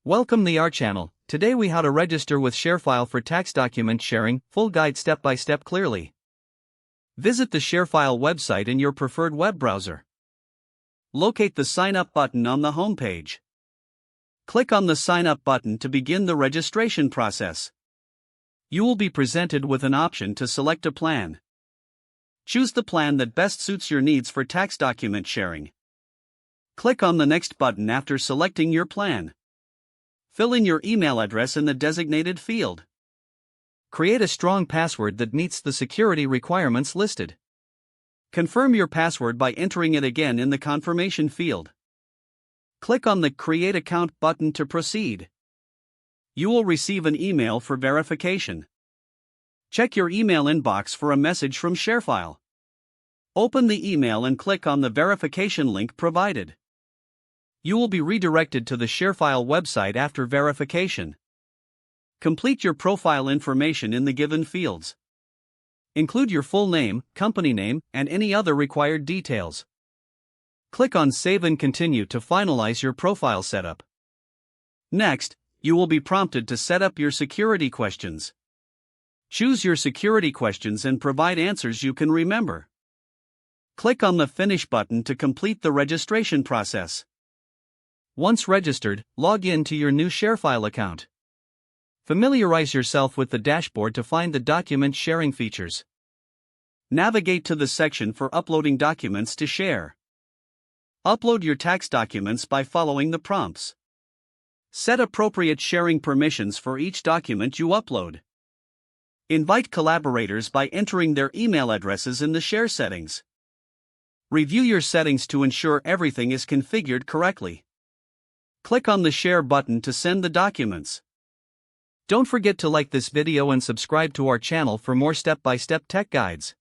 Welcome to our channel. Today we how to register with ShareFile for tax document sharing, full guide step by step clearly. Visit the ShareFile website in your preferred web browser. Locate the Sign Up button on the home page. Click on the Sign Up button to begin the registration process. You will be presented with an option to select a plan. Choose the plan that best suits your needs for tax document sharing. Click on the Next button after selecting your plan. Fill in your email address in the designated field. Create a strong password that meets the security requirements listed. Confirm your password by entering it again in the confirmation field. Click on the Create Account button to proceed. You will receive an email for verification. Check your email inbox for a message from ShareFile. Open the email and click on the verification link provided. You will be redirected to the ShareFile website after verification. Complete your profile information in the given fields. Include your full name, company name, and any other required details. Click on Save and Continue to finalize your profile setup. Next, you will be prompted to set up your security questions. Choose your security questions and provide answers you can remember. Click on the Finish button to complete the registration process. Once registered, log in to your new ShareFile account. Familiarize yourself with the dashboard to find the document sharing features. Navigate to the section for uploading documents to share. Upload your tax documents by following the prompts. Set appropriate sharing permissions for each document you upload. Invite collaborators by entering their email addresses in the share settings. Review your settings to ensure everything is configured correctly. Click on the Share button to send the documents. Don't forget to like this video and subscribe to our channel for more step-by-step tech guides.